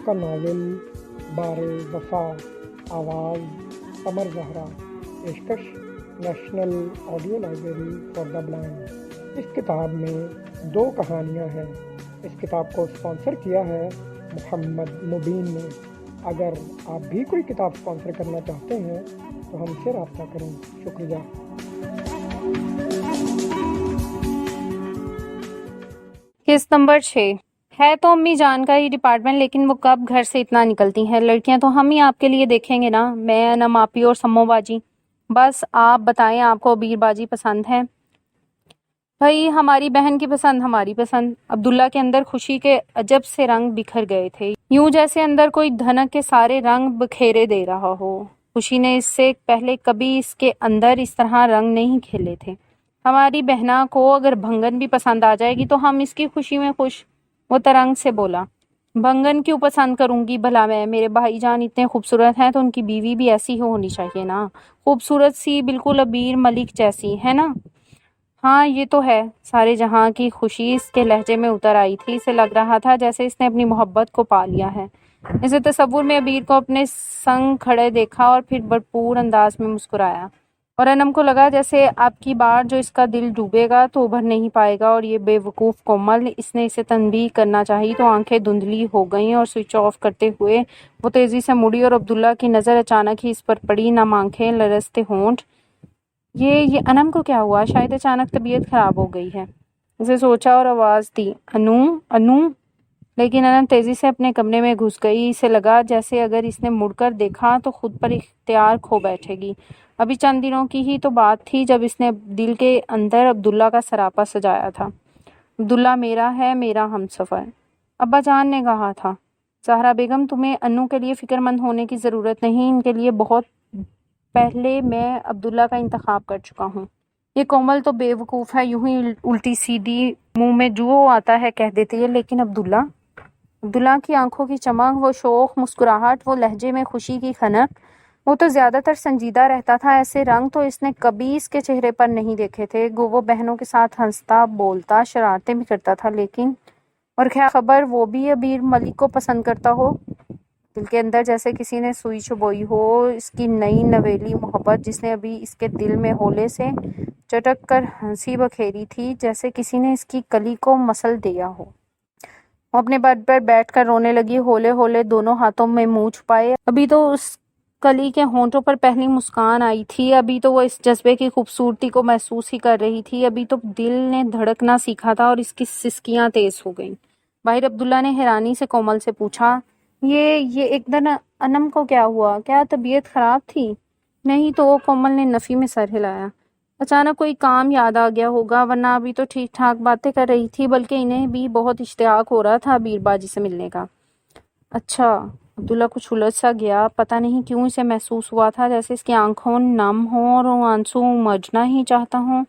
کا ناول بار وفا، آواز قمر زہرا، پیشکش national audio library for the blind. اس کتاب میں 2 کہانیاں ہیں۔ اس کتاب کو اسپانسر کیا ہے محمد مبین نے۔ اگر آپ بھی کوئی کتاب اسپانسر کرنا چاہتے ہیں تو ہم سے رابطہ کریں۔ شکریہ۔ قسط نمبر 6 ہے تو امی جان کا ہی ڈپارٹمنٹ، لیکن وہ کب گھر سے اتنا نکلتی ہیں؟ لڑکیاں تو ہم ہی آپ کے لیے دیکھیں گے نا، میں، انم آپی اور سمو باجی۔ بس آپ بتائیں، آپ کو عبیر باجی پسند ہے؟ بھائی ہماری بہن کی پسند ہماری پسند۔ عبداللہ کے اندر خوشی کے عجب سے رنگ بکھر گئے تھے، یوں جیسے اندر کوئی دھنک کے سارے رنگ بکھیرے دے رہا ہو۔ خوشی نے اس سے پہلے کبھی اس کے اندر اس طرح رنگ نہیں کھیلے تھے۔ ہماری بہنا کو اگر بھنگن بھی پسند آ جائے گی تو ہم اس کی خوشی میں خوش۔ وہ ترنگ سے بولا، بھنگن کیوں پسند کروں گی بھلا میں؟ میرے بھائی جان اتنے خوبصورت ہیں تو ان کی بیوی بھی ایسی ہونی چاہیے نا، خوبصورت سی، بالکل عبیر ملک جیسی، ہے نا؟ ہاں یہ تو ہے۔ سارے جہاں کی خوشی اس کے لہجے میں اتر آئی تھی۔ اسے لگ رہا تھا جیسے اس نے اپنی محبت کو پا لیا ہے۔ اسے تصور میں عبیر کو اپنے سنگ کھڑے دیکھا اور پھر بھرپور انداز میں مسکرایا، اور انم کو لگا جیسے اب کی بار جو اس کا دل ڈوبے گا تو ابھر نہیں پائے گا، اور یہ بے وقوف کومل۔ اس نے اسے تنبیہ کرنا چاہی تو آنکھیں دھندلی ہو گئیں اور سوئچ آف کرتے ہوئے وہ تیزی سے مڑی اور عبداللہ کی نظر اچانک ہی اس پر پڑی۔ نم آنکھیں، لرزتے ہونٹ۔ یہ انم کو کیا ہوا؟ شاید اچانک طبیعت خراب ہو گئی ہے، اسے سوچا اور آواز دی، انو انو۔ لیکن انم تیزی سے اپنے کمرے میں گھس گئی۔ اسے لگا جیسے اگر اس نے مڑ کر دیکھا تو خود پر اختیار کھو بیٹھے گی۔ ابھی چند دنوں کی ہی تو بات تھی جب اس نے دل کے اندر عبداللہ کا سراپا سجایا تھا۔ عبداللہ میرا ہے، میرا ہم سفر، ابا جان نے کہا تھا۔ زہرا بیگم، تمہیں انو کے لیے فکر مند ہونے کی ضرورت نہیں، ان کے لیے بہت پہلے میں عبداللہ کا انتخاب کر چکا ہوں۔ یہ کومل تو بے وقوف ہے، یوں ہی الٹی سیدھی منہ میں جو آتا ہے کہہ دیتی ہے، لیکن عبداللہ کی آنکھوں کی چمک، وہ شوخ مسکراہٹ، وہ لہجے میں خوشی کی خنک، وہ تو زیادہ تر سنجیدہ رہتا تھا۔ ایسے رنگ تو اس نے کبھی اس کے چہرے پر نہیں دیکھے تھے۔ گو وہ بہنوں کے ساتھ ہنستا، بولتا، شرارتیں بھی کرتا تھا، لیکن اور کیا خبر وہ بھی عبیر ملک کو پسند کرتا ہو؟ دل کے اندر جیسے کسی نے سوئی چبوئی ہو۔ اس کی نئی نویلی محبت جس نے ابھی اس کے دل میں ہولے سے چٹک کر ہنسی بکھیری تھی، جیسے کسی نے اس کی کلی کو مسل دیا ہو۔ وہ اپنے بیڈ پر بیٹھ کر رونے لگی، ہولے ہولے دونوں ہاتھوں میں منہ چھپائے۔ ابھی تو اس کلی کے ہونٹوں پر پہلی مسکان آئی تھی، ابھی تو وہ اس جذبے کی خوبصورتی کو محسوس ہی کر رہی تھی، ابھی تو دل نے دھڑکنا سیکھا تھا اور اس کی سسکیاں تیز ہو گئیں۔ باہر عبداللہ نے حیرانی سے کومل سے پوچھا، یہ ایک دن انم کو کیا ہوا؟ کیا طبیعت خراب تھی؟ نہیں تو، کومل نے نفی میں سر ہلایا۔ اچانک کوئی کام یاد آ گیا ہوگا، ورنہ ابھی تو ٹھیک ٹھاک باتیں کر رہی تھی، بلکہ انہیں بھی بہت اشتیاق ہو رہا تھا عبیر باجی سے ملنے کا۔ اچھا، عبداللہ کچھ الجھ سا گیا۔ پتہ نہیں کیوں اسے محسوس ہوا تھا جیسے اس کی آنکھوں نم ہوں اور وہ آنسو مجنا ہی چاہتا ہوں۔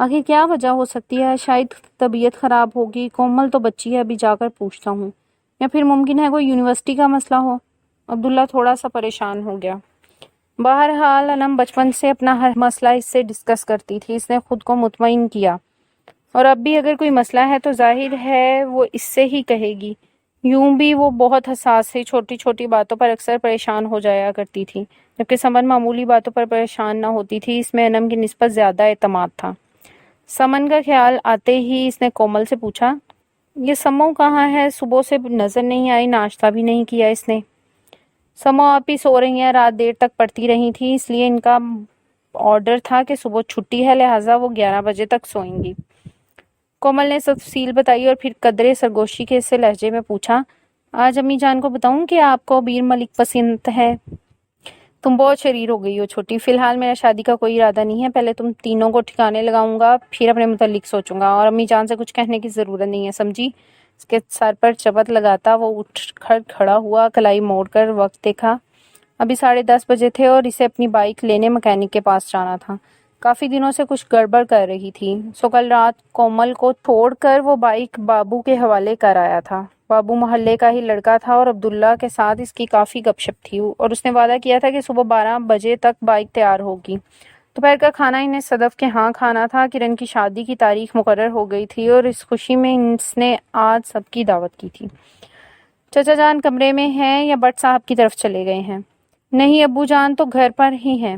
آخر کیا وجہ ہو سکتی ہے؟ شاید طبیعت خراب ہوگی، کومل تو بچی ہے، ابھی جا کر پوچھتا ہوں، یا پھر ممکن ہے کوئی یونیورسٹی کا مسئلہ ہو۔ عبداللہ تھوڑا سا پریشان ہو گیا۔ بہرحال انم بچپن سے اپنا ہر مسئلہ اس سے ڈسکس کرتی تھی، اس نے خود کو مطمئن کیا، اور اب بھی اگر کوئی مسئلہ ہے تو ظاہر ہے وہ اس سے ہی کہے گی۔ یوں بھی وہ بہت حساس تھی، چھوٹی چھوٹی باتوں پر اکثر پریشان ہو جایا کرتی تھی، جبکہ سمن معمولی باتوں پر پریشان نہ ہوتی تھی۔ اس میں انم کی نسبت زیادہ اعتماد تھا۔ سمن کا خیال آتے ہی اس نے کومل سے پوچھا، یہ سمو کہاں ہے؟ صبح سے نظر نہیں آئی، ناشتہ بھی نہیں کیا اس نے۔ سمو آپی سو رہی ہیں، رات دیر تک پڑھتی رہی تھی، اس لیے ان کا آرڈر تھا کہ صبح چھٹی ہے، لہٰذا وہ 11 بجے تک سوئیں گی۔ کومل نے تفصیل بتائی اور پھر قدرے سرگوشی کے سے لہجے میں پوچھا، آج امی جان کو بتاؤں کہ آپ کو عبیر ملک پسند ہے؟ تم بہت شریر ہو گئی ہو چھوٹی۔ فی الحال میرا شادی کا کوئی ارادہ نہیں ہے، پہلے تم تینوں کو ٹھکانے لگاؤں گا، پھر اپنے متعلق سوچوں گا، اور امی جان سے کچھ کہنے کی ضرورت نہیں ہے، سمجھی؟ اس کے سر پر چپت لگاتا وہ اٹھ کر کھڑا ہوا، کلائی موڑ کر وقت دیکھا۔ ابھی 10:30 بجے تھے اور اسے اپنی بائک لینے مکینک کے پاس جانا تھا۔ کافی دنوں سے کچھ گڑبڑ کر رہی تھی، سو کل رات کومل کو چھوڑ کر وہ بائک بابو کے حوالے کر آیا تھا۔ بابو محلے کا ہی لڑکا تھا اور عبداللہ کے ساتھ اس کی کافی گپ شپ تھی، اور اس نے وعدہ کیا تھا کہ صبح 12 بجے تک بائک تیار ہوگی۔ دوپہر کا کھانا انہیں صدف کے ہاں کھانا تھا۔ کرن کی شادی کی تاریخ مقرر ہو گئی تھی اور اس خوشی میں اس نے آج سب کی دعوت کی تھی۔ چچا جان کمرے میں ہیں یا بٹ صاحب کی طرف چلے گئے ہیں؟ نہیں ابو جان تو گھر پر ہی ہیں،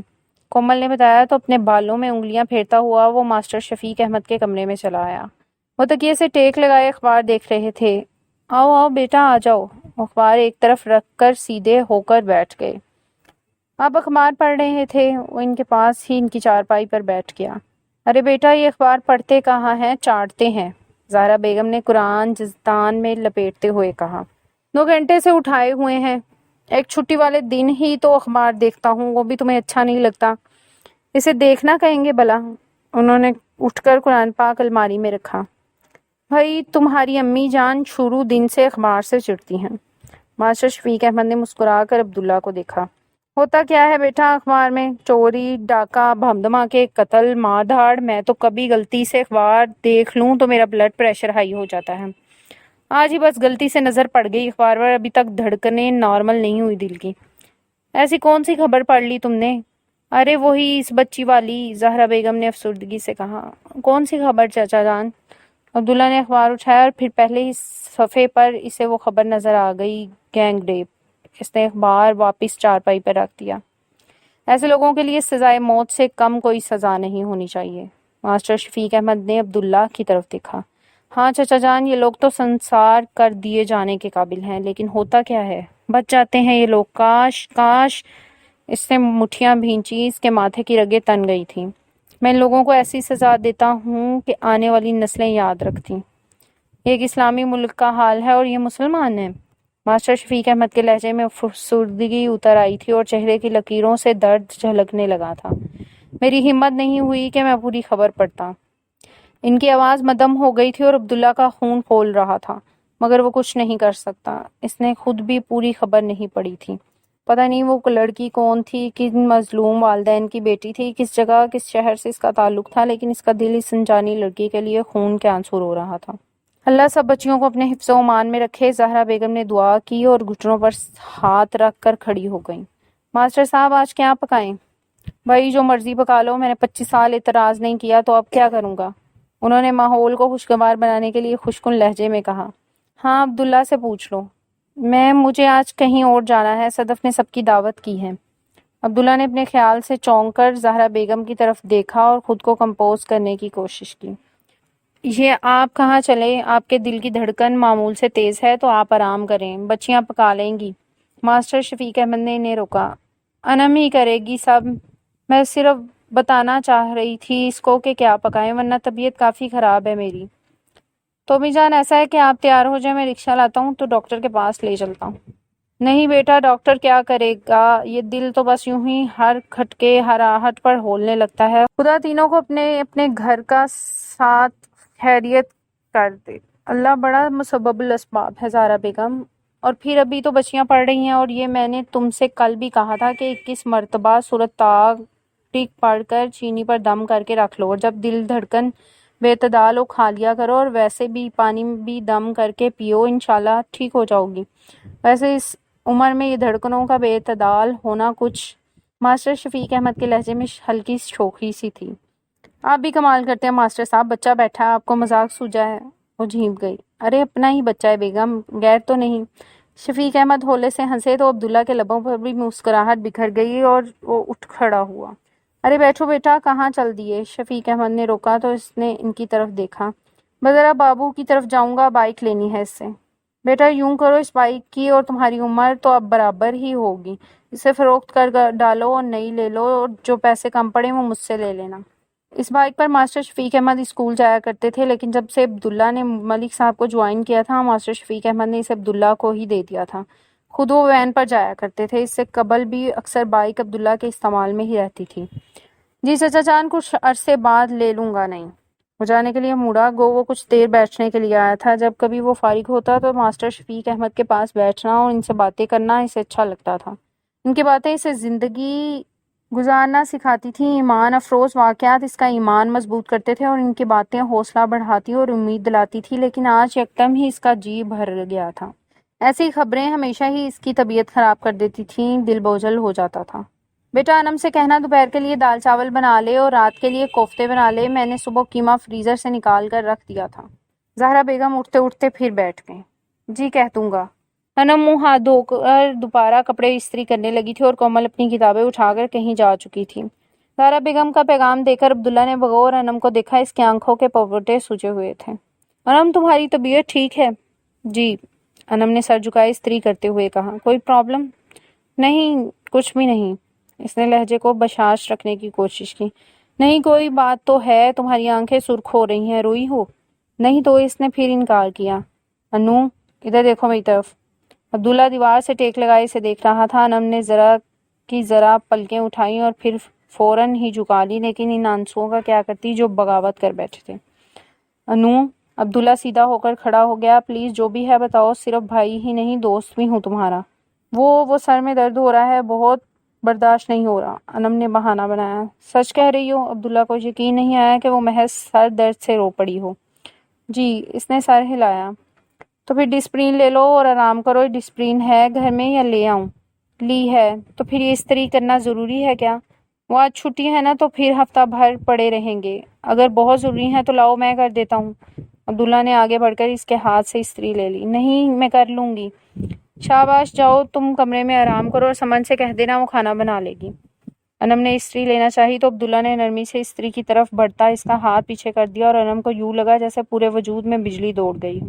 کومل نے بتایا تو اپنے بالوں میں انگلیاں پھیرتا ہوا وہ ماسٹر شفیق احمد کے کمرے میں چلا آیا۔ وہ تکیے سے ٹیک لگائے اخبار دیکھ رہے تھے۔ آؤ آؤ بیٹا آ جاؤ۔ اخبار ایک طرف رکھ کر سیدھے ہو کر بیٹھ گئے۔ اب اخبار پڑھ رہے تھے، وہ ان کے پاس ہی ان کی چارپائی پر بیٹھ گیا۔ ارے بیٹا یہ اخبار پڑھتے کہاں ہیں، چاٹتے ہیں، زہرا بیگم نے قرآن جزدان میں لپیٹتے ہوئے کہا۔ 2 گھنٹے سے اٹھائے ہوئے ہیں، ایک چھٹی والے دن ہی تو اخبار دیکھتا ہوں، وہ بھی تمہیں اچھا نہیں لگتا؟ اسے دیکھنا کہیں گے بلا؟ انہوں نے اٹھ کر قرآن پاک الماری میں رکھا۔ بھائی تمہاری امی جان شروع دن سے اخبار سے چڑھتی ہیں۔ ماسٹر شفیق احمد نے مسکرا کر عبداللہ کو دیکھا۔ ہوتا کیا ہے بیٹا اخبار میں؟ چوری، ڈاکہ، بم دھماکے، قتل، مار دھاڑ۔ میں تو کبھی غلطی سے اخبار دیکھ لوں تو میرا بلڈ پریشر ہائی ہو جاتا ہے۔ آج ہی بس غلطی سے نظر پڑ گئی اخبار پر، ابھی تک دھڑکنیں نارمل نہیں ہوئی دل کی۔ ایسی کون سی خبر پڑھ لی تم نے؟ ارے وہی اس بچی والی، زہرا بیگم نے افسردگی سے کہا۔ کون سی خبر چچا جان؟ عبداللہ نے اخبار اٹھایا اور پھر پہلے ہی صفحے پر اسے وہ خبر نظر آ گئی، گینگ ریپ۔ اس نے اخبار واپس چارپائی پر رکھ دیا۔ ایسے لوگوں کے لیے سزائے موت سے کم کوئی سزا نہیں ہونی چاہیے۔ ماسٹر شفیق احمد نے عبداللہ کی طرف دیکھا۔ ہاں چچا جان یہ لوگ تو سنسار کر دیے جانے کے قابل ہیں، لیکن ہوتا کیا ہے، بچ جاتے ہیں یہ لوگ۔ کاش کاش۔ اس نے مٹھیاں بھینچی، اس کے ماتھے کی رگیں تن گئی تھیں۔ میں ان لوگوں کو ایسی سزا دیتا ہوں کہ آنے والی نسلیں یاد رکھتی۔ ایک اسلامی ملک کا حال ہے اور یہ مسلمان ہیں۔ ماسٹر شفیق احمد کے لہجے میں افسردگی اتر آئی تھی اور چہرے کی لکیروں سے درد جھلکنے لگا تھا۔ میری ہمت نہیں ہوئی کہ میں پوری خبر پڑھتا۔ ان کی آواز مدھم ہو گئی تھی اور عبداللہ کا خون کھول رہا تھا، مگر وہ کچھ نہیں کر سکتا۔ اس نے خود بھی پوری خبر نہیں پڑھی تھی۔ پتہ نہیں وہ لڑکی کون تھی، کن مظلوم والدین کی بیٹی تھی، کس جگہ کس شہر سے اس کا تعلق تھا، لیکن اس کا دل اس انجانی لڑکی کے لیے خون کے آنسو رو رہا تھا۔ اللہ سب بچیوں کو اپنے حفظ و امان میں رکھے۔ زہرا بیگم نے دعا کی اور گھٹنوں پر ہاتھ رکھ کر کھڑی ہو گئیں۔ ماسٹر صاحب آج کیا پکائیں؟ بھائی جو مرضی پکا لو، میں نے 25 سال اعتراض نہیں کیا تو اب کیا کروں گا؟ انہوں نے ماحول کو خوشگوار بنانے کے لیے خوشکن لہجے میں کہا۔ ہاں عبداللہ سے پوچھ لو۔ مجھے آج کہیں اور جانا ہے، صدف نے سب کی دعوت کی ہے۔ عبداللہ نے اپنے خیال سے چونک کر زہرا بیگم کی طرف دیکھا اور خود کو کمپوز کرنے کی کوشش کی۔ یہ آپ کہاں چلے؟ آپ کے دل کی دھڑکن معمول سے تیز ہے تو آپ آرام کریں، بچیاں پکا لیں گی۔ ماسٹر شفیق احمد نے انہیں روکا۔ انم ہی کرے گی سب، میں صرف بتانا چاہ رہی تھی اس کو کہ کیا پکائیں، ورنہ طبیعت کافی خراب ہے میری۔ تو امی جان ایسا ہے کہ آپ تیار ہو جائیں، میں رکشہ لاتا ہوں تو ڈاکٹر کے پاس لے چلتا ہوں۔ نہیں بیٹا ڈاکٹر کیا کرے گا، یہ دل تو بس یوں ہی ہر کھٹکے ہر آہٹ پر ہولنے لگتا ہے۔ خدا تینوں کو اپنے اپنے گھر کا ساتھ خیریت کر دے۔ اللہ بڑا مسبب الاسباب ہے زہرا بیگم، اور پھر ابھی تو بچیاں پڑھ رہی ہیں، اور یہ میں نے تم سے کل بھی کہا تھا کہ 21 مرتبہ سورۃ طاق پڑھ کر چینی پر دم کر کے رکھ لو، اور جب دل دھڑکن بے اعتدال ہو کھا لیا کرو، اور ویسے بھی پانی بھی دم کر کے پیو، انشاءاللہ ٹھیک ہو جاؤ گی۔ ویسے اس عمر میں یہ دھڑکنوں کا بے اعتدال ہونا کچھ۔ ماسٹر شفیق احمد کے لہجے میں ہلکی شوخی سی تھی۔ آپ بھی کمال کرتے ہیں ماسٹر صاحب، بچہ بیٹھا ہے، آپ کو مذاق سوجا ہے؟ وہ جھینپ گئی۔ ارے اپنا ہی بچہ ہے بیگم، غیر تو نہیں۔ شفیق احمد ہولے سے ہنسے تو عبداللہ کے لبوں پر بھی مسکراہٹ بکھر گئی اور وہ اٹھ کھڑا ہوا۔ ارے بیٹھو بیٹا، کہاں چل دیے؟ شفیق احمد نے روکا تو اس نے ان کی طرف دیکھا۔ میں ذرا بابو کی طرف جاؤں گا، بائک لینی ہے اس سے۔ بیٹا یوں کرو، اس بائک کی اور تمہاری عمر تو اب برابر ہی ہوگی، اسے فروخت کر ڈالو اور نئی لے لو، اور جو پیسے کم پڑے وہ مجھ سے لے لینا۔ اس بائک پر ماسٹر شفیق احمد اسکول جایا کرتے تھے، لیکن جب سے عبداللہ نے ملک صاحب کو جوائن کیا تھا، ماسٹر شفیق احمد نے اسے عبداللہ کو ہی دے دیا تھا۔ خود وہ وین پر جایا کرتے تھے، اس سے قبل بھی اکثر بائک عبداللہ کے استعمال میں ہی رہتی تھی۔ جی چچا جان کچھ عرصے بعد لے لوں گا۔ نہیں، وہ جانے کے لیے مڑا، گو وہ کچھ دیر بیٹھنے کے لیے آیا تھا۔ جب کبھی وہ فارغ ہوتا تو ماسٹر شفیق احمد کے پاس بیٹھنا اور ان سے باتیں کرنا اسے اچھا لگتا تھا۔ ان کی باتیں اسے زندگی گزارنا سکھاتی تھیں، ایمان افروز واقعات اس کا ایمان مضبوط کرتے تھے، اور ان کی باتیں حوصلہ بڑھاتی اور امید دلاتی تھی، لیکن آج یکدم ہی اس کا جی بھر گیا تھا۔ ایسی خبریں ہمیشہ ہی اس کی طبیعت خراب کر دیتی تھیں، دل بوجھل ہو جاتا تھا۔ بیٹا انم سے کہنا دوپہر کے لیے دال چاول بنا لے اور رات کے لیے کوفتے بنا لے، میں نے صبح قیمہ فریزر سے نکال کر رکھ دیا تھا۔ زہرا بیگم اٹھتے اٹھتے پھر بیٹھ گئیں۔ جی کہہ دوں گا۔ انم منہ ہاتھ دھو کر دوبارہ کپڑے استری کرنے لگی تھی اور کومل اپنی کتابیں اٹھا کر کہیں جا چکی تھی۔ زہرا بیگم کا پیغام دے کر عبداللہ نے بغور انم کو دیکھا۔ اس کی آنکھوں کے پورٹے سوجے ہوئے تھے۔ انم تمہاری طبیعت ٹھیک ہے؟ جی، انم نے سر جھکائے استری کرتے ہوئے کہا۔ کوئی پرابلم؟ نہیں، کچھ بھی نہیں۔ اس نے لہجے کو بشاش رکھنے کی کوشش کی۔ نہیں، کوئی بات تو ہے، تمہاری آنکھیں سرخ ہو رہی ہیں، روئی ہو؟ نہیں تو اس نے پھر انکار کیا۔ انو ادھر دیکھو میری طرف۔ عبداللہ دیوار سے ٹیک لگائے اسے دیکھ رہا تھا۔ انم نے ذرا پلکیں اٹھائیں اور پھر فوراً ہی جھکا لی، لیکن ان آنسوؤں کا کیا کرتی جو بغاوت کر بیٹھے تھے۔ انو، عبداللہ سیدھا ہو کر کھڑا ہو گیا۔ پلیز جو بھی ہے بتاؤ، صرف بھائی ہی نہیں دوست بھی ہوں تمہارا۔ وہ سر میں درد ہو رہا ہے، بہت برداشت نہیں ہو رہا، انم نے بہانہ بنایا۔ سچ کہہ رہی ہو؟ عبداللہ کو یقین نہیں آیا کہ وہ محض سر درد سے رو پڑی ہو۔ جی، اس نے سر ہلایا۔ تو پھر ڈسپرین لے لو اور آرام کرو۔ ڈسپرین ہے گھر میں یا لے آؤں؟ لی ہے۔ تو پھر یہ استری کرنا ضروری ہے کیا؟ وہ آج چھٹی ہے نا، تو پھر ہفتہ بھر پڑے رہیں گے۔ اگر بہت ضروری ہے تو لاؤ میں کر دیتا ہوں۔ عبداللہ نے آگے بڑھ کر اس کے ہاتھ سے استری لے لی۔ نہیں، میں کر لوں گی۔ شاباش، جاؤ تم کمرے میں آرام کرو اور سمن سے کہہ دینا وہ کھانا بنا لے گی۔ انم نے استری لینا چاہی تو عبداللہ نے نرمی سے استری کی طرف بڑھتا اس کا ہاتھ پیچھے کر دیا اور انم کو یوں لگا جیسے پورے وجود میں بجلی دوڑ گئی ہو۔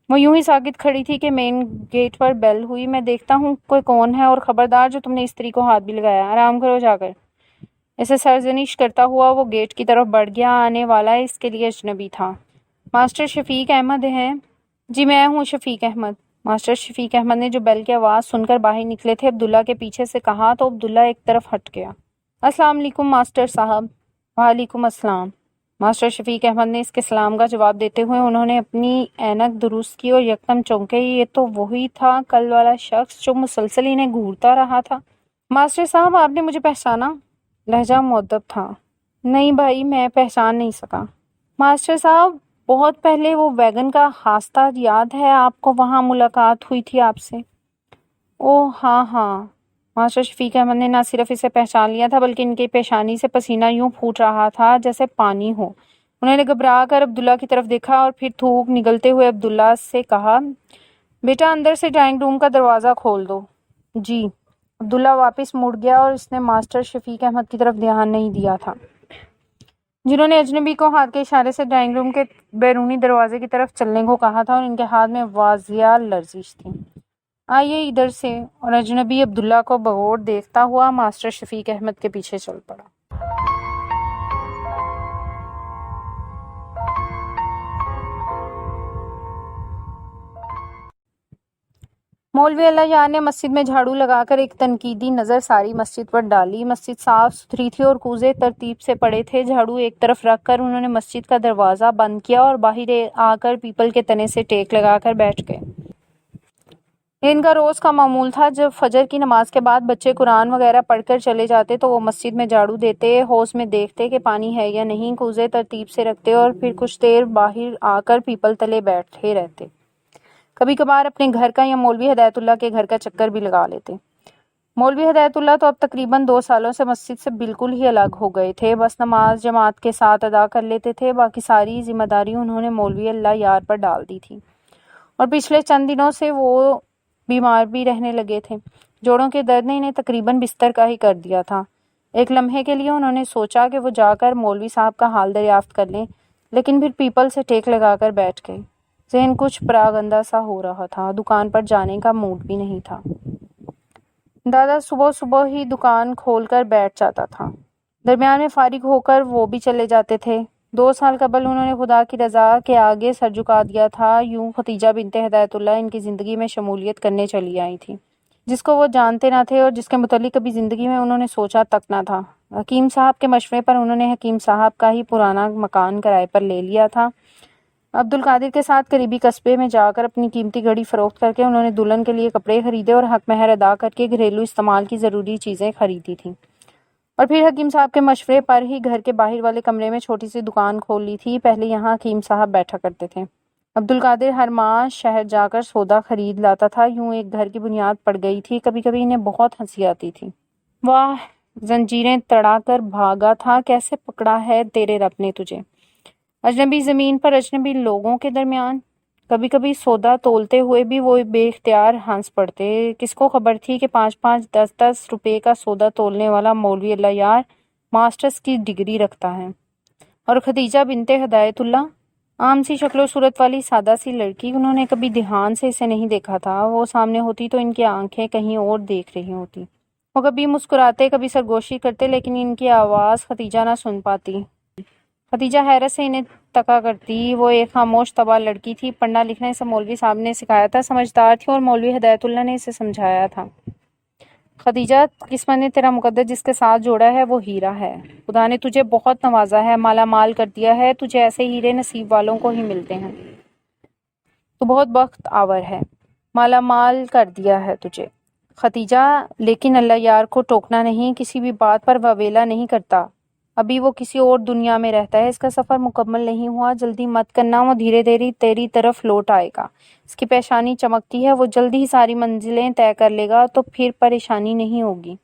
وہ یوں ہی ساکت کھڑی تھی کہ مین گیٹ پر بیل ہوئی۔ میں دیکھتا ہوں کوئی کون ہے، اور خبردار جو تم نے استری کو ہاتھ بھی لگایا، آرام کرو جا کر۔ اسے سرزنش کرتا ہوا وہ گیٹ کی طرف بڑھ گیا۔ آنے والا اس کے لیے اجنبی تھا۔ ماسٹر شفیق احمد ہیں؟ جی میں ہوں شفیق احمد۔ ماسٹر شفیق احمد نے جو بیل کی آواز سن کر باہر نکلے تھے عبداللہ کے پیچھے سے کہا تو عبداللہ ایک طرف ہٹ گیا۔ السلام علیکم ماسٹر صاحب۔ وعلیکم السلام۔ ماسٹر شفیق احمد نے اس کے سلام کا جواب دیتے ہوئے انہوں نے اپنی اینک درست کی اور یکدم چونکے۔ یہ تو وہی تھا کل والا شخص جو مسلسل انہیں گھورتا رہا تھا۔ ماسٹر صاحب، آپ نے مجھے پہچانا؟ لہجہ مؤدب تھا۔ نہیں بھائی، میں پہچان نہیں سکا۔ ماسٹر صاحب، بہت پہلے وہ ویگن کا حادثہ یاد ہے آپ کو؟ وہاں ملاقات ہوئی تھی آپ سے۔ اوہ ہاں ہاں۔ ماسٹر شفیق احمد نے نہ صرف اسے پہچان لیا تھا بلکہ ان کی پیشانی سے پسینہ یوں پھوٹ رہا تھا جیسے پانی ہو۔ انہوں نے گھبرا کر عبداللہ کی طرف دیکھا اور پھر تھوک نگلتے ہوئے عبداللہ سے کہا، بیٹا اندر سے ڈرائنگ روم کا دروازہ کھول دو۔ جی۔ عبداللہ واپس مڑ گیا اور اس نے ماسٹر شفیق احمد کی طرف دھیان نہیں دیا تھا، جنہوں نے اجنبی کو ہاتھ کے اشارے سے ڈرائنگ روم کے بیرونی دروازے کی طرف چلنے کو کہا تھا، اور ان کے ہاتھ میں واضح لرزش تھی۔ آئیے ادھر سے۔ اور اجنبی عبداللہ کو بغور دیکھتا ہوا ماسٹر شفیق احمد کے پیچھے چل پڑا۔ مولوی اللہ یار نے مسجد میں جھاڑو لگا کر ایک تنقیدی نظر ساری مسجد پر ڈالی۔ مسجد صاف ستھری تھی اور کوزے ترتیب سے پڑے تھے۔ جھاڑو ایک طرف رکھ کر انہوں نے مسجد کا دروازہ بند کیا اور باہر آ کر پیپل کے تنے سے ٹیک لگا کر بیٹھ گئے۔ ان کا روز کا معمول تھا، جب فجر کی نماز کے بعد بچے قرآن وغیرہ پڑھ کر چلے جاتے تو وہ مسجد میں جھاڑو دیتے، حوض میں دیکھتے کہ پانی ہے یا نہیں، کوزے ترتیب سے رکھتے اور پھر کچھ دیر باہر آ کر پیپل تلے بیٹھے رہتے۔ کبھی کبھار اپنے گھر کا یا مولوی ہدایت اللہ کے گھر کا چکر بھی لگا لیتے۔ مولوی ہدایت اللہ تو اب تقریباً 2 سالوں سے مسجد سے بالکل ہی الگ ہو گئے تھے، بس نماز جماعت کے ساتھ ادا کر لیتے تھے، باقی ساری ذمہ داری انہوں نے مولوی اللہ یار پر ڈال دی تھی۔ اور پچھلے چند دنوں سے وہ بیمار بھی رہنے لگے تھے۔ جوڑوں کے درد نے انہیں تقریباً بستر کا ہی کر دیا تھا۔ ایک لمحے کے لیے انہوں نے سوچا کہ وہ جا کر مولوی صاحب کا حال دریافت کر لیں، لیکن پھر پیپل سے ٹیک لگا کر بیٹھ گئے۔ ذہن کچھ پراگندہ سا ہو رہا تھا، دکان پر جانے کا موڈ بھی نہیں تھا۔ دادا صبح صبح ہی دکان کھول کر بیٹھ جاتا تھا، درمیان میں فارغ ہو کر وہ بھی چلے جاتے تھے۔ 2 سال قبل انہوں نے خدا کی رضا کے آگے سر جھکا دیا تھا۔ یوں ختیجہ بنت ہدایت اللہ ان کی زندگی میں شمولیت کرنے چلی آئی تھی، جس کو وہ جانتے نہ تھے اور جس کے متعلق کبھی زندگی میں انہوں نے سوچا تک نہ تھا۔ حکیم صاحب کے مشورے پر انہوں نے حکیم صاحب کا ہی پرانا مکان کرائے پر لے لیا تھا۔ عبد القادر کے ساتھ قریبی قصبے میں جا کر اپنی قیمتی گھڑی فروخت کر کے انہوں نے دلہن کے لیے کپڑے خریدے اور حق مہر ادا کر کے گھریلو استعمال کی ضروری چیزیں خریدی تھیں، اور پھر حکیم صاحب کے مشورے پر ہی گھر کے باہر والے کمرے میں چھوٹی سی دکان کھول لی تھی۔ پہلے یہاں حکیم صاحب بیٹھا کرتے تھے۔ عبد القادر ہر ماہ شہر جا کر سودا خرید لاتا تھا۔ یوں ایک گھر کی بنیاد پڑ گئی تھی۔ کبھی کبھی انہیں بہت ہنسی آتی تھی۔ واہ، زنجیریں تڑا کر بھاگا تھا، کیسے پکڑا ہے تیرے رب نے تجھے، اجنبی زمین پر اجنبی لوگوں کے درمیان۔ کبھی کبھی سودا تولتے ہوئے بھی وہ بے اختیار ہنس پڑتے۔ کس کو خبر تھی کہ 5 10 روپے کا سودا تولنے والا مولوی اللہ یار ماسٹرز کی ڈگری رکھتا ہے؟ اور خدیجہ بنت ہدایت اللہ، عام سی شکل و صورت والی سادہ سی لڑکی، انہوں نے کبھی دھیان سے اسے نہیں دیکھا تھا۔ وہ سامنے ہوتی تو ان کی آنکھیں کہیں اور دیکھ رہی ہوتی۔ وہ کبھی مسکراتے، کبھی سرگوشی کرتے، لیکن ان کی آواز خدیجہ نہ سن پاتی۔ خدیجہ حیرت سے انہیں تکا کرتی۔ وہ ایک خاموش طبع لڑکی تھی، پڑھنا لکھنا اسے مولوی صاحب نے سکھایا تھا، سمجھدار تھی اور مولوی ہدایت اللہ نے اسے سمجھایا تھا۔ خدیجہ، قسمت نے تیرا مقدر جس کے ساتھ جوڑا ہے وہ ہیرا ہے۔ خدا نے تجھے بہت نوازا ہے، مالا مال کر دیا ہے، تجھے ایسے ہیرے نصیب والوں کو ہی ملتے ہیں۔ تو بہت بخت آور ہے، مالا مال کر دیا ہے تجھے۔ خدیجہ، لیکن اللہ یار کو ٹوکنا نہیں، کسی بھی بات پر واویلا نہیں کرتا۔ ابھی وہ کسی اور دنیا میں رہتا ہے، اس کا سفر مکمل نہیں ہوا، جلدی مت کرنا، وہ دھیرے دھیرے تیری طرف لوٹ آئے گا۔ اس کی پیشانی چمکتی ہے، وہ جلد ہی ساری منزلیں طے کر لے گا، تو پھر پریشانی نہیں ہوگی۔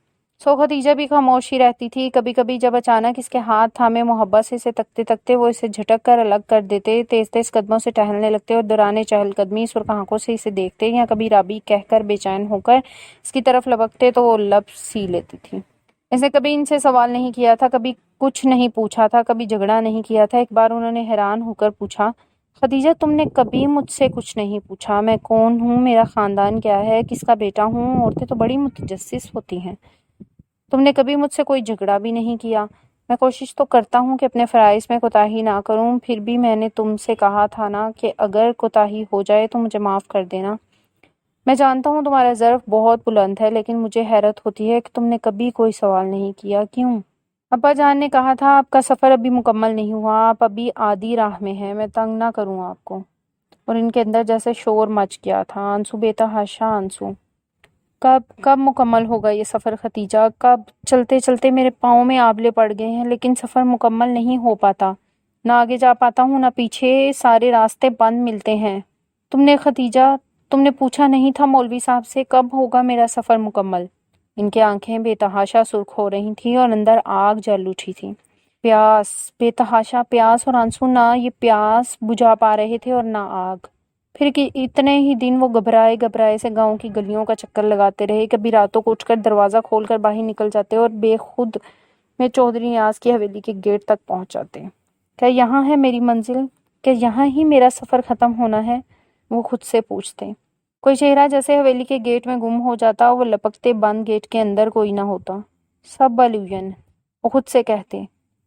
خدیجہ بھی خاموشی رہتی تھی۔ کبھی کبھی جب اچانک اس کے ہاتھ تھامے محبت سے اسے تکتے تکتے وہ اسے جھٹک کر الگ کر دیتے، تیز تیز قدموں سے ٹہلنے لگتے اور دوران چہل قدمی سرخ آنکھوں سے اسے دیکھتے، یا کبھی رابی کہہ کر بے چین ہو کر اس کی طرف لبکتے، تو وہ لب سی لیتی تھی۔ اس نے کبھی ان سے سوال نہیں کیا تھا، کبھی کچھ نہیں پوچھا تھا، کبھی جھگڑا نہیں کیا تھا۔ ایک بار انہوں نے حیران ہو کر پوچھا، خدیجہ تم نے کبھی مجھ سے کچھ نہیں پوچھا، میں کون ہوں، میرا خاندان کیا ہے، کس کا بیٹا ہوں؟ عورتیں تو بڑی متجسس ہوتی ہیں۔ تم نے کبھی مجھ سے کوئی جھگڑا بھی نہیں کیا۔ میں کوشش تو کرتا ہوں کہ اپنے فرائض میں کوتاہی نہ کروں، پھر بھی میں نے تم سے کہا تھا نا کہ اگر کوتاہی ہو جائے تو مجھے معاف کر دینا۔ میں جانتا ہوں تمہارا ظرف بہت بلند ہے، لیکن مجھے حیرت ہوتی ہے کہ تم نے کبھی کوئی سوال نہیں کیا، کیوں؟ ابا جان نے کہا تھا آپ کا سفر ابھی مکمل نہیں ہوا، آپ ابھی آدھی راہ میں ہیں، میں تنگ نہ کروں آپ کو۔ اور ان کے اندر جیسے شور مچ گیا تھا، آنسو بے تحاشا آنسو۔ کب مکمل ہوگا یہ سفر خدیجہ؟ کب؟ چلتے چلتے میرے پاؤں میں آبلے پڑ گئے ہیں، لیکن سفر مکمل نہیں ہو پاتا، نہ آگے جا پاتا ہوں نہ پیچھے، سارے راستے بند ملتے ہیں۔ تم نے خدیجہ، تم نے پوچھا نہیں تھا مولوی صاحب سے کب ہوگا میرا سفر مکمل؟ ان کی آنکھیں بے تحاشا سرخ ہو رہی تھیں اور اندر آگ جل اٹھی تھی۔ پیاس، بے تحاشا پیاس اور آنسو، نہ یہ پیاس بجھا پا رہے تھے اور نہ آگ۔ پھر اتنے ہی دن وہ گھبرائے گھبرائے سے گاؤں کی گلیوں کا چکر لگاتے رہے، کبھی راتوں کو اٹھ کر دروازہ کھول کر باہر نکل جاتے اور بے خود میں چودھری نیاز کی حویلی کے گیٹ تک پہنچ جاتے۔ کیا یہاں ہے میری منزل؟ کیا یہاں ہی میرا سفر ختم ہونا ہے؟ وہ خود سے پوچھتے۔ کوئی چہرہ جیسے حویلی کے گیٹ میں گم ہو جاتا، وہ لپکتے بند گیٹ کے اندر کوئی نہ ہوتا۔ سب الوژن، وہ خود سے کہتے۔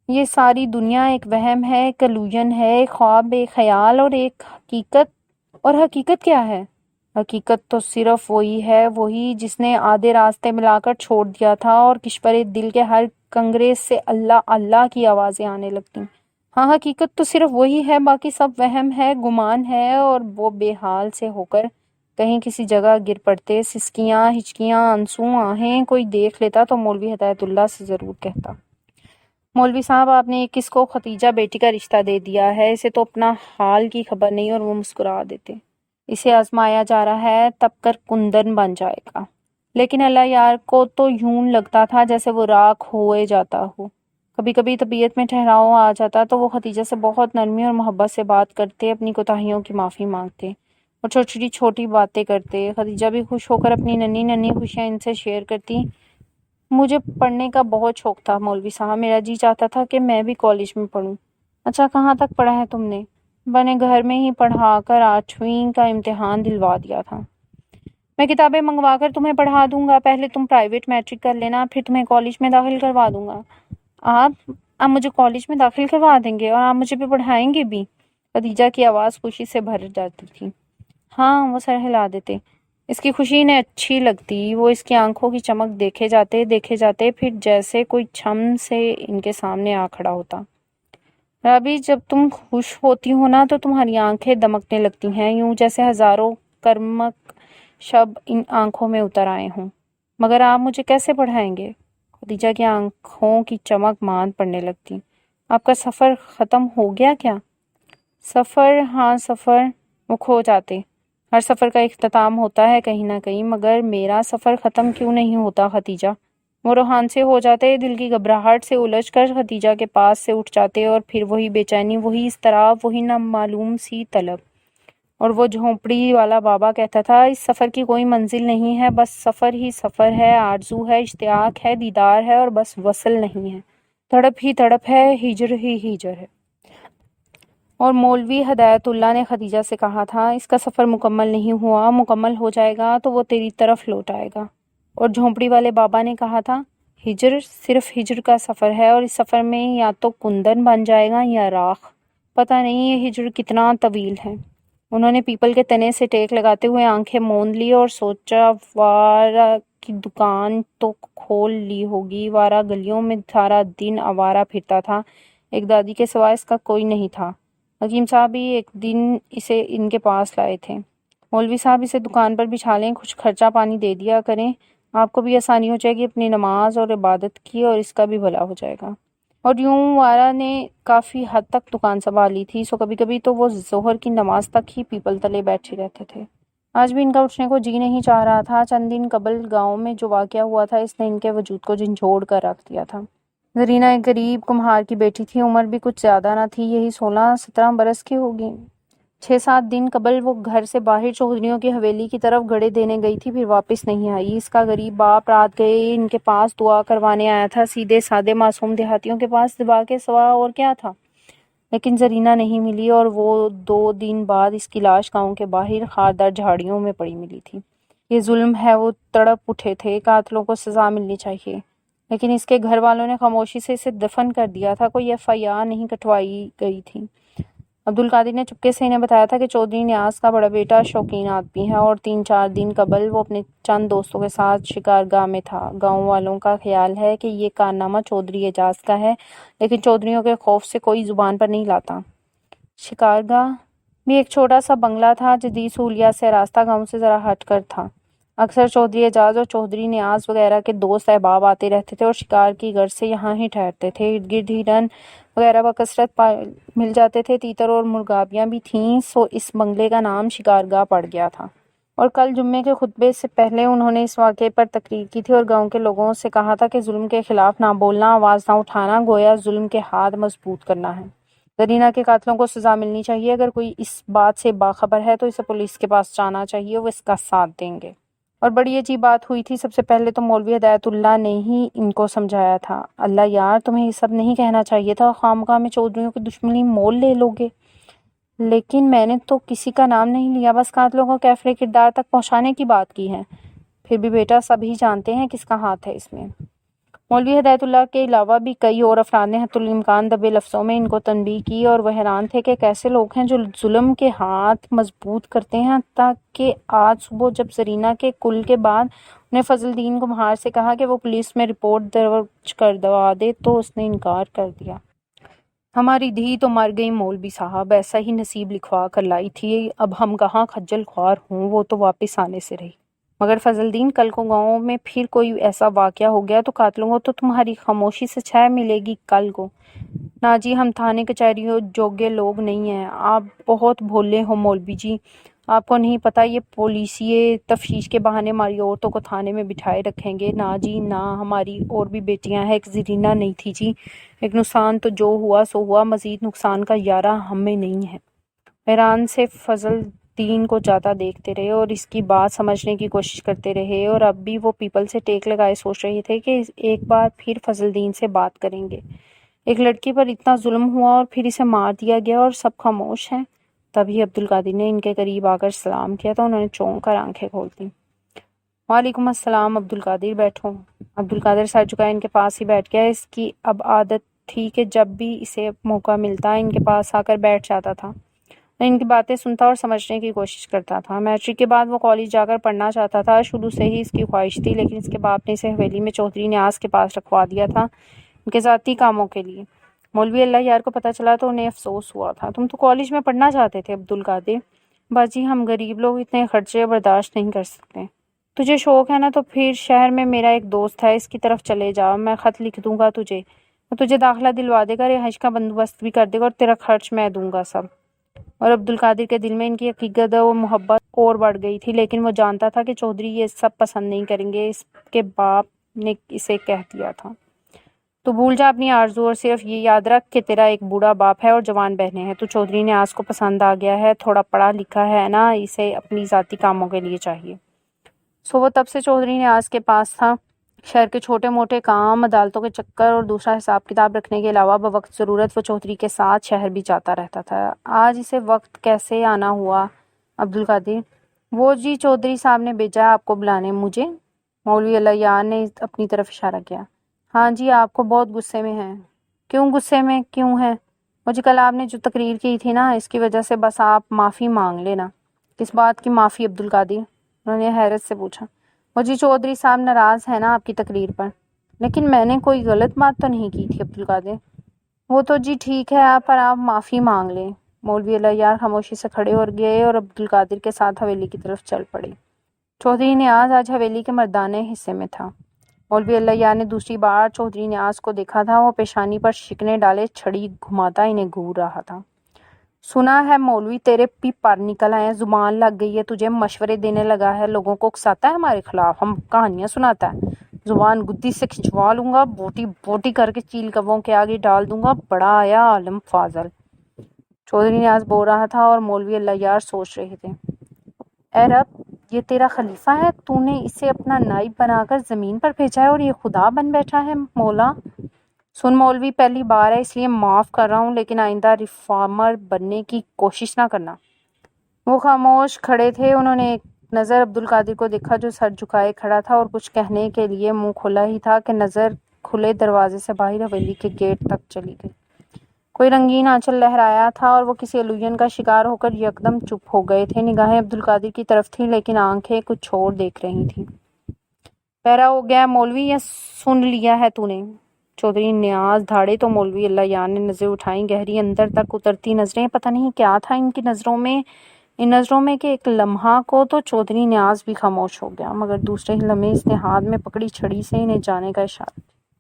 یہ ساری دنیا ایک وہم ہے، ایک الوژن ہے، ایک خواب، ایک خیال اور ایک حقیقت۔ اور حقیقت کیا ہے؟ حقیقت تو صرف وہی ہے، وہی جس نے آدھے راستے ملا کر چھوڑ دیا تھا، اور کشور دل کے ہر کنگرے سے اللہ اللہ کی آوازیں آنے لگتی۔ ہاں، حقیقت تو صرف وہی ہے، باقی سب وہم ہے، گمان ہے، اور وہ بے حال سے ہو کر کہیں کسی جگہ گر پڑتے، سسکیاں، ہچکیاں، آنسو، آہیں کوئی دیکھ لیتا تو مولوی ہدایت اللہ سے ضرور کہتا، مولوی صاحب آپ نے کس کو خدیجہ بیٹی کا رشتہ دے دیا ہے، اسے تو اپنا حال کی خبر نہیں، اور وہ مسکرا دیتے۔ اسے آزمایا جا رہا ہے، تب کر کندن بن جائے گا۔ لیکن اللہ یار کو تو یوں لگتا تھا جیسے وہ راکھ ہوئے جاتا ہو۔ کبھی کبھی طبیعت میں ٹھہراؤ آ جاتا تو وہ خدیجہ سے بہت نرمی اور محبت سے بات کرتے، اپنی کوتاہیوں کی معافی مانگتے اور چھوٹی چھوٹی باتیں کرتے۔ خدیجہ بھی خوش ہو کر اپنی ننھی ننھی خوشیاں ان سے شیئر کرتی۔ مجھے پڑھنے کا بہت شوق تھا مولوی صاحب، میرا جی چاہتا تھا کہ میں بھی کالج میں پڑھوں۔ اچھا، کہاں تک پڑھا ہے تم نے؟ بنے گھر میں ہی پڑھا کر 8ویں کا امتحان دلوا دیا تھا۔ میں کتابیں منگوا کر تمہیں پڑھا دوں گا، پہلے تم پرائیویٹ میٹرک کر لینا، پھر تمہیں کالج میں داخل کروا دوں گا۔ آپ مجھے کالج میں داخل کروا دیں گے اور آپ مجھے بھی پڑھائیں گے بھی؟ خدیجہ کی آواز خوشی سے بھر جاتی تھی۔ ہاں، وہ سر ہلا دیتے۔ اس کی خوشی انہیں اچھی لگتی، وہ اس کی آنکھوں کی چمک دیکھے جاتے، پھر جیسے کوئی چھم سے ان کے سامنے آ کھڑا ہوتا۔ رابی، جب تم خوش ہوتی ہو نا تو تمہاری آنکھیں دمکنے لگتی ہیں، یوں جیسے ہزاروں کرمک شب ان آنکھوں میں اتر آئے ہوں۔ مگر آپ مجھے کیسے پڑھائیں گے؟ خدیجہ کی آنکھوں کی چمک ماند پڑنے لگتی۔ آپ کا سفر ختم ہو گیا کیا؟ سفر؟ ہاں سفر، وہ کھو جاتے۔ ہر سفر کا اختتام ہوتا ہے کہیں نہ کہیں، مگر میرا سفر ختم کیوں نہیں ہوتا خدیجہ؟ وہ روحان سے ہو جاتے، دل کی گھبراہٹ سے الجھ کر خدیجہ کے پاس سے اٹھ جاتے، اور پھر وہی بے چینی، وہی اضطراب، وہی نامعلوم سی طلب۔ اور وہ جھونپڑی والا بابا کہتا تھا اس سفر کی کوئی منزل نہیں ہے، بس سفر ہی سفر ہے، آرزو ہے، اشتیاق ہے، دیدار ہے اور بس وصل نہیں ہے، تڑپ ہی تڑپ ہے، ہجر ہی ہجر ہے۔ اور مولوی ہدایت اللہ نے خدیجہ سے کہا تھا اس کا سفر مکمل نہیں ہوا، مکمل ہو جائے گا تو وہ تیری طرف لوٹ آئے گا۔ اور جھونپڑی والے بابا نے کہا تھا ہجر صرف ہجر کا سفر ہے اور اس سفر میں یا تو کندن بن جائے گا یا راکھ، پتہ نہیں یہ ہجر کتنا طویل ہے۔ انہوں نے پیپل کے تنے سے ٹیک لگاتے ہوئے آنکھیں موند لی اور سوچا وارا کی دکان تو کھول لی ہوگی، وارا گلیوں میں سارا دن آوارہ پھرتا تھا، ایک دادی کے سوا اس کا کوئی نہیں تھا۔ حکیم صاحب بھی ایک دن اسے ان کے پاس لائے تھے، مولوی صاحب اسے دکان پر بچھا لیں، کچھ خرچہ پانی دے دیا کریں، آپ کو بھی آسانی ہو جائے گی اپنی نماز اور عبادت کی اور اس کا بھی بھلا ہو جائے گا۔ اور یوں وارا نے کافی حد تک دکان سنبھالی تھی، سو کبھی کبھی تو وہ ظہر کی نماز تک ہی پیپل تلے بیٹھے رہتے تھے۔ آج بھی ان کا اٹھنے کو جی نہیں چاہ رہا تھا۔ چند دن قبل گاؤں میں جو واقعہ ہوا تھا اس نے ان کے وجود کو جھنجھوڑ کر رکھ دیا تھا۔ زرینہ ایک غریب کمہار کی بیٹی تھی، عمر بھی کچھ زیادہ نہ تھی، یہی 16-17 برس کی ہوگی۔ 6-7 دن قبل وہ گھر سے باہر چودھریوں کی حویلی کی طرف گڑے دینے گئی تھی، پھر واپس نہیں آئی۔ اس کا غریب باپ رات گئے ان کے پاس دعا کروانے آیا تھا، سیدھے سادے معصوم دیہاتیوں کے پاس دعا کے سوا اور کیا تھا۔ لیکن زرینہ نہیں ملی اور وہ 2 دن بعد اس کی لاش گاؤں کے باہر خاردار جھاڑیوں میں پڑی ملی تھی۔ یہ ظلم ہے، وہ تڑپ اٹھے تھے، قاتلوں کو سزا ملنی چاہیے، لیکن اس کے گھر والوں نے خاموشی سے اسے دفن کر دیا تھا، کوئی FIR نہیں کٹوائی گئی تھی۔ عبدالقادر نے چپکے سے انہیں بتایا تھا کہ چودھری نیاز کا بڑا بیٹا شوقین آدمی ہے اور 3-4 دن قبل وہ اپنے چند دوستوں کے ساتھ شکارگاہ میں تھا۔ گاؤں والوں کا خیال ہے کہ یہ کارنامہ چودھری اعجاز کا ہے، لیکن چودھریوں کے خوف سے کوئی زبان پر نہیں لاتا۔ شکارگاہ بھی ایک چھوٹا سا بنگلہ تھا، جدید سہولیات سے آراستہ، گاؤں سے ذرا ہٹ کر تھا۔ اکثر چودھری اعجاز اور چودھری نیاز وغیرہ کے دوست احباب آتے رہتے تھے اور شکار کی غرض سے یہاں ہی ٹھہرتے تھے۔ ارد گرد ہرن وغیرہ بکثرت مل جاتے تھے، تیتر اور مرغابیاں بھی تھیں، سو اس بنگلے کا نام شکارگاہ پڑ گیا تھا۔ اور کل جمعے کے خطبے سے پہلے انہوں نے اس واقعے پر تقریر کی تھی اور گاؤں کے لوگوں سے کہا تھا کہ ظلم کے خلاف نہ بولنا، آواز نہ اٹھانا، گویا ظلم کے ہاتھ مضبوط کرنا ہے۔ زرینہ کے قاتلوں کو سزا ملنی چاہیے، اگر کوئی اس بات سے باخبر ہے تو اسے پولیس کے پاس جانا چاہیے، وہ اس کا ساتھ دیں گے۔ اور بڑی عجیب بات ہوئی تھی، سب سے پہلے تو مولوی ہدایت اللہ نے ہی ان کو سمجھایا تھا، اللہ یار تمہیں یہ سب نہیں کہنا چاہیے تھا، خواہ میں چودھریوں کی دشمنی مول لے لوگے۔ لیکن میں نے تو کسی کا نام نہیں لیا، بس قاتلوں کو کیفر کردار تک پہنچانے کی بات کی ہے۔ پھر بھی بیٹا سب ہی جانتے ہیں کس کا ہاتھ ہے اس میں۔ مولوی ہدایت اللہ کے علاوہ بھی کئی اور افراد نے حتی الامکان دبے لفظوں میں ان کو تنبیہ کی اور وہ حیران تھے کہ کیسے لوگ ہیں جو ظلم کے ہاتھ مضبوط کرتے ہیں، تاکہ آج صبح جب زرینہ کے کل کے بعد انہیں فضل الدین کمہار سے کہا کہ وہ پولیس میں رپورٹ درج کروا دے تو اس نے انکار کر دیا۔ ہماری دھی تو مر گئی مولوی صاحب، ایسا ہی نصیب لکھوا کر لائی تھی، اب ہم کہاں خجل خوار ہوں، وہ تو واپس آنے سے رہی۔ مگر فضل الدین کل کو گاؤں میں پھر کوئی ایسا واقعہ ہو گیا تو قاتلوں کو تو تمہاری خاموشی سے چھایا ملے گی کل کو۔ نا جی، ہم تھانے کچہریوں جوگے لوگ نہیں ہیں، آپ بہت بھولے ہو مولوی جی، آپ کو نہیں پتہ یہ پولیسیے تفتیش کے بہانے ہماری عورتوں کو تھانے میں بٹھائے رکھیں گے۔ نا جی نا، ہماری اور بھی بیٹیاں ہیں، ایک زرینہ نہیں تھی جی، ایک نقصان تو جو ہوا سو ہوا، مزید نقصان کا یارہ ہم میں نہیں ہے۔ حیران سے فضل الدین کو جاتا دیکھتے رہے اور اس کی بات سمجھنے کی کوشش کرتے رہے، اور اب بھی وہ پیپل سے ٹیک لگائے سوچ رہے تھے کہ ایک بار پھر فضل الدین سے بات کریں گے۔ ایک لڑکی پر اتنا ظلم ہوا اور پھر اسے مار دیا گیا اور سب خاموش ہیں۔ تبھی عبدالقادر نے ان کے قریب آ کر سلام کیا تو انہوں نے چونک کر آنکھیں کھول دیں۔ وعلیکم السلام عبدالقادر، بیٹھو۔ عبدالقادر سر جھکائے ان کے پاس ہی بیٹھ گیا۔ اس کی اب عادت تھی کہ جب بھی اسے موقع ملتا ان کے پاس آ کر بیٹھ جاتا تھا، ان کی باتیں سنتا اور سمجھنے کی کوشش کرتا تھا۔ میٹرک کے بعد وہ کالج جا کر پڑھنا چاہتا تھا، شروع سے ہی اس کی خواہش تھی، لیکن اس کے باپ نے اسے حویلی میں چودھری نیاز کے پاس رکھوا دیا تھا ان کے ذاتی کاموں کے لیے۔ مولوی اللہ یار کو پتہ چلا تو انہیں افسوس ہوا تھا۔ تم تو کالج میں پڑھنا چاہتے تھے عبدالقادر؟ باجی ہم غریب لوگ اتنے خرچے برداشت نہیں کر سکتے۔ تجھے شوق ہے نا تو پھر شہر میں میرا ایک دوست ہے، اس کی طرف چلے جا، میں خط لکھ دوں گا تجھے، وہ تجھے داخلہ دلوا دے گا، رہائش کا بندوبست بھی کر دے گا اور تیرا خرچ میں دوں گا سب۔ اور عبدالقادر کے دل میں ان کی عقیدت و محبت اور بڑھ گئی تھی، لیکن وہ جانتا تھا کہ چودھری یہ سب پسند نہیں کریں گے، اس کے باپ نے اسے کہہ دیا تھا۔ تو بھول جا اپنی آرزو اور صرف یہ یاد رکھ کہ تیرا ایک بوڑھا باپ ہے اور جوان بہنیں ہیں۔ تو چودھری نیاز کو پسند آ گیا ہے، تھوڑا پڑھا لکھا ہے نا، اسے اپنی ذاتی کاموں کے لیے چاہیے۔ وہ تب سے چودھری نیاز کے پاس تھا۔ شہر کے چھوٹے موٹے کام، عدالتوں کے چکر اور دوسرا حساب کتاب رکھنے کے علاوہ بوقت ضرورت وہ چودھری کے ساتھ شہر بھی جاتا رہتا تھا۔ آج اسے وقت کیسے آنا ہوا عبدالقادر؟ وہ جی چودھری صاحب نے بھیجا آپ کو بلانے مجھے؟ مولوی اللہ یار نے اپنی طرف اشارہ کیا۔ ہاں جی، آپ کو بہت غصے میں ہیں۔ کیوں غصے میں کیوں ہے؟ مجھے کل آپ نے جو تقریر کی تھی نا، اس کی وجہ سے بس آپ معافی مانگ لینا۔ کس بات کی معافی عبدالقادر؟ انہوں نے حیرت سے پوچھا۔ وہ جی چودھری صاحب ناراض ہے نا آپ کی تقریر پر۔ لیکن میں نے کوئی غلط بات تو نہیں کی تھی عبدالقادر۔ وہ تو جی ٹھیک ہے، پر آپ معافی مانگ لیں۔ مولوی اللہ یار خاموشی سے کھڑے ہو گئے اور عبدالقادر کے ساتھ حویلی کی طرف چل پڑے۔ چودھری نیاز آج حویلی کے مردانے حصے میں تھا۔ مولوی اللہ یار نے دوسری بار چودھری نیاز کو دیکھا تھا۔ وہ پیشانی پر شکنے ڈالے چھڑی گھماتا انہیں گھور رہا تھا۔ سنا ہے مولوی تیرے بھی پر نکل آئے ہیں، زبان لگ گئی ہے تجھے، مشورے دینے لگا ہے، لوگوں کو اکساتا ہے ہمارے خلاف، ہم کہانیاں سناتا ہے۔ زبان گدی سے کھنچوا لوں گا، بوٹی بوٹی کر کے چیل کبوں کے آگے ڈال دوں گا، بڑا آیا عالم فاضل۔ چودھری نیاز بول رہا تھا اور مولوی اللہ یار سوچ رہے تھے۔ اے رب، یہ تیرا خلیفہ ہے، تو نے اسے اپنا نائب بنا کر زمین پر بھیجا ہے اور یہ خدا بن بیٹھا ہے۔ مولا سن مولوی، پہلی بار ہے اس لیے معاف کر رہا ہوں، لیکن آئندہ ریفارمر بننے کی کوشش نہ کرنا۔ وہ خاموش کھڑے تھے۔ انہوں نے ایک نظر عبدالقادر کو دیکھا جو سر جھکائے کھڑا تھا اور کچھ کہنے کے لیے منہ کھولا ہی تھا کہ نظر کھلے دروازے سے باہر حویلی کے گیٹ تک چلی گئی۔ کوئی رنگین آنچل لہرایا تھا اور وہ کسی الوژن کا شکار ہو کر یکدم چپ ہو گئے تھے۔ نگاہیں عبدالقادر کی طرف تھیں لیکن آنکھیں کچھ اور دیکھ رہی تھیں۔ پیرا ہو گیا مولوی، یہ سن لیا ہے تو نے؟ چودھری نیاز دھاڑے تو مولوی اللہ یار نے نظر اٹھائیں، گہری اندر تک اترتی نظریں۔ پتہ نہیں کیا تھا ان کی نظروں میں، ان نظروں میں کہ ایک لمحہ کو تو چودھری نیاز بھی خاموش ہو گیا، مگر دوسرے ہی لمحے اس نے ہاتھ میں پکڑی چھڑی سے انہیں جانے کا اشارہ۔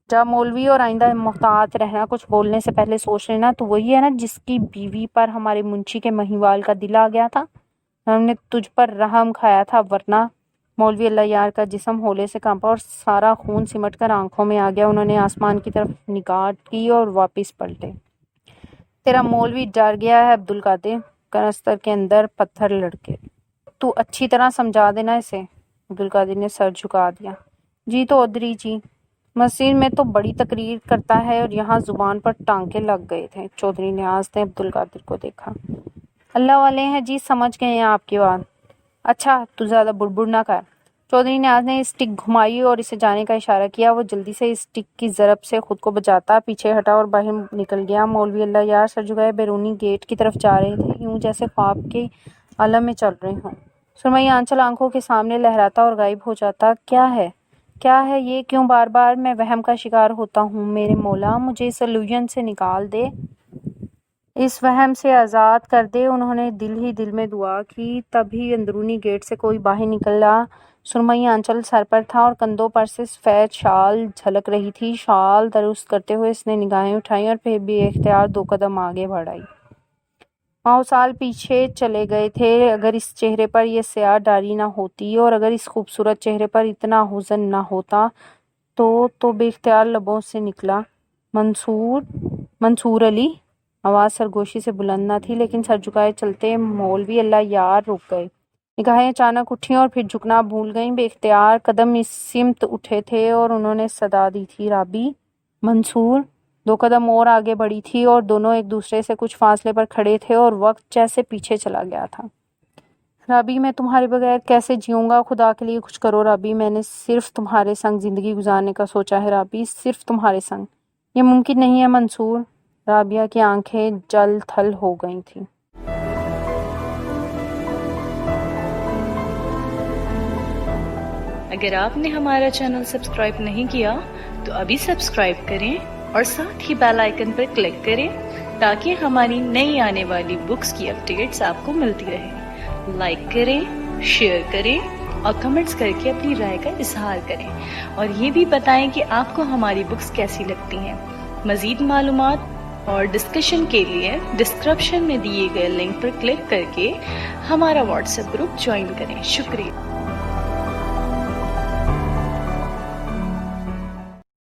جا مولوی، اور آئندہ محتاط رہنا، کچھ بولنے سے پہلے سوچ لینا۔ تو وہی ہے نا جس کی بیوی پر ہمارے منشی کے مہیوال کا دل آ گیا تھا؟ ہم نے تجھ پر رحم کھایا تھا، ورنہ… مولوی اللہ یار کا جسم ہولے سے کانپا اور سارا خون سمٹ کر آنکھوں میں آ گیا۔ انہوں نے آسمان کی طرف نگاہ کی اور واپس پلٹے۔ تیرا مولوی ڈر گیا ہے عبدالقادر، کنستر کے اندر پتھر لڑکے۔ تو اچھی طرح سمجھا دینا اسے۔ عبدالقادر نے سر جھکا دیا۔ جی تو ادری جی، مسجد میں تو بڑی تقریر کرتا ہے اور یہاں زبان پر ٹانکے لگ گئے تھے۔ چودھری نیاز نے عبدالقادر کو دیکھا۔ اللہ والے ہیں جی، سمجھ گئے ہیں آپ کی بات۔ اچھا تو زیادہ بڑبڑ نہ کر۔ چودھری نیاز نے اسٹک گھمائی اور اسے جانے کا اشارہ کیا۔ وہ جلدی سے اسٹک کی ضرب سے خود کو بچاتا پیچھے ہٹا اور باہر نکل گیا۔ مولوی اللہ یار سر جھکائے بیرونی گیٹ کی طرف جا رہے تھے، یوں جیسے خواب کے عالم میں چل رہے ہوں۔ سرمئی آنچل آنکھوں کے سامنے لہراتا اور غائب ہو جاتا۔ کیا ہے یہ؟ کیوں بار بار میں وہم کا شکار ہوتا ہوں؟ میرے مولا، مجھے اس الوژن سے نکال دے، اس وہم سے آزاد کر دے۔ انہوں نے دل ہی دل میں دعا کی۔ تبھی اندرونی گیٹ سے کوئی باہر نکلا۔ سرمئی آنچل سر پر تھا اور کندھوں پر سے سفید شال جھلک رہی تھی۔ شال درست کرتے ہوئے اس نے نگاہیں اٹھائیں اور پھر بے اختیار 2 قدم آگے بڑھائی۔ ماہ سال پیچھے چلے گئے تھے۔ اگر اس چہرے پر یہ سیاہ ڈاری نہ ہوتی اور اگر اس خوبصورت چہرے پر اتنا حزن نہ ہوتا تو بے اختیار لبوں سے نکلا، منصور علی۔ آواز سرگوشی سے بلند نہ تھی لیکن سر جھکائے چلتے مولوی اللہ یار رک گئے۔ نگاہیں اچانک اٹھیں اور پھر جھکنا بھول گئیں۔ بے اختیار قدم اس سمت اٹھے تھے اور انہوں نے صدا دی تھی، رابی، منصور۔ 2 قدم اور آگے بڑھی تھی اور دونوں ایک دوسرے سے کچھ فاصلے پر کھڑے تھے اور وقت جیسے پیچھے چلا گیا تھا۔ رابی، میں تمہارے بغیر کیسے جیوں گا؟ خدا کے لیے کچھ کرو رابی، میں نے صرف تمہارے سنگ زندگی گزارنے کا سوچا ہے رابی، صرف تمہارے سنگ۔ یہ ممکن نہیں ہے منصور۔ رابیہ کی آنکھیں جل تھل ہو گئی تھیں۔ اگر آپ نے ہمارا چینل سبسکرائب نہیں کیا تو ابھی سبسکرائب کریں اور ساتھ ہی بیل آئیکن پر کلک کریں تاکہ ہماری نئی آنے والی بکس کی اپڈیٹس آپ کو ملتی رہیں۔ لائک کریں، شیئر کریں اور کمنٹس کر کے اپنی رائے کا اظہار کریں، اور یہ بھی بتائیں کہ آپ کو ہماری بکس کیسی لگتی ہیں۔ مزید معلومات اور ڈسکشن کے لیے ڈسکرپشن میں دیے گئے لنک پر کلک کر کے ہمارا واٹس ایپ گروپ جوائن کریں۔ شکریہ۔